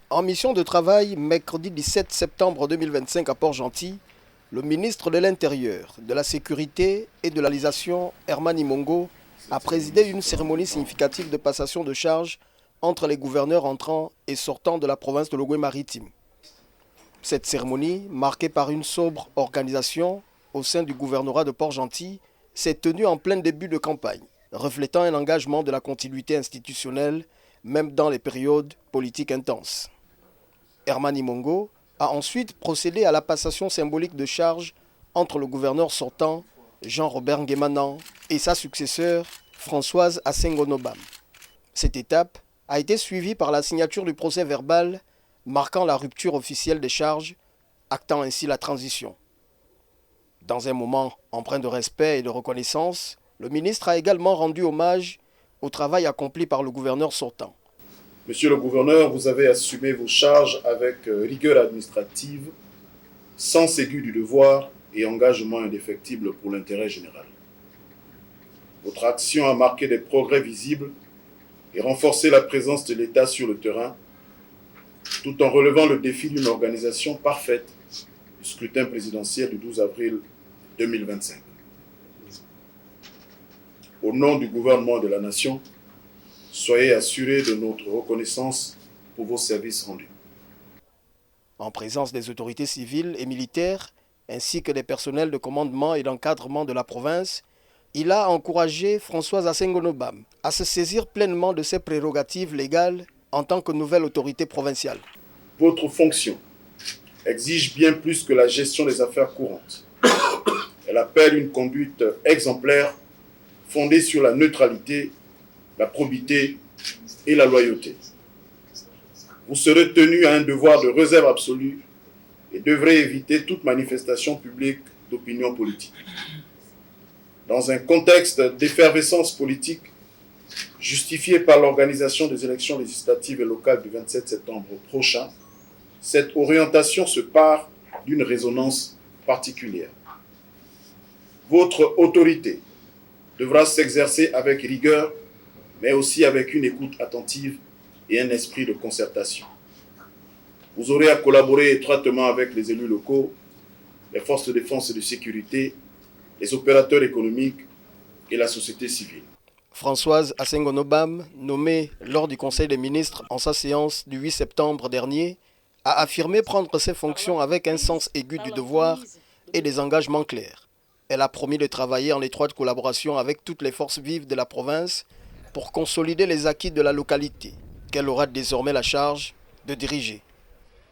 En mission de travail, mercredi 17 septembre 2025 à Port-Gentil, le ministre de l'Intérieur, de la Sécurité et de la Réalisation, Herman Imongo, a présidé une cérémonie significative de passation de charges entre les gouverneurs entrants et sortants de la province de l'Ogooué-Maritime. Cette cérémonie, marquée par une sobre organisation au sein du gouvernorat de Port-Gentil, s'est tenue en plein début de campagne, reflétant un engagement de la continuité institutionnelle, même dans les périodes politiques intenses. Herman Imongo a ensuite procédé à la passation symbolique de charges entre le gouverneur sortant, Jean-Robert Nguemanan, et sa successeur, Françoise Asengo-Nobam. Cette étape a été suivie par la signature du procès verbal marquant la rupture officielle des charges, actant ainsi la transition. Dans un moment empreint de respect et de reconnaissance, le ministre a également rendu hommage au travail accompli par le gouverneur sortant. Monsieur le gouverneur, vous avez assumé vos charges avec rigueur administrative, sens aigu du devoir et engagement indéfectible pour l'intérêt général. Votre action a marqué des progrès visibles et renforcé la présence de l'État sur le terrain, tout en relevant le défi d'une organisation parfaite du scrutin présidentiel du 12 avril 2025. Au nom du gouvernement de la nation, soyez assurés de notre reconnaissance pour vos services rendus. En présence des autorités civiles et militaires, ainsi que des personnels de commandement et d'encadrement de la province, il a encouragé Françoise Asengo-Nobam à se saisir pleinement de ses prérogatives légales en tant que nouvelle autorité provinciale. Votre fonction exige bien plus que la gestion des affaires courantes. Elle appelle une conduite exemplaire fondée sur la neutralité, la probité et la loyauté. Vous serez tenu à un devoir de réserve absolue et devrez éviter toute manifestation publique d'opinion politique. Dans un contexte d'effervescence politique justifié par l'organisation des élections législatives et locales du 27 septembre prochain, cette orientation se pare d'une résonance particulière. Votre autorité devra s'exercer avec rigueur, mais aussi avec une écoute attentive et un esprit de concertation. Vous aurez à collaborer étroitement avec les élus locaux, les forces de défense et de sécurité, les opérateurs économiques et la société civile. Françoise Asengo-Nobam, nommée lors du Conseil des ministres en sa séance du 8 septembre dernier, a affirmé prendre ses fonctions avec un sens aigu du devoir et des engagements clairs. Elle a promis de travailler en étroite collaboration avec toutes les forces vives de la province pour consolider les acquis de la localité, qu'elle aura désormais la charge de diriger.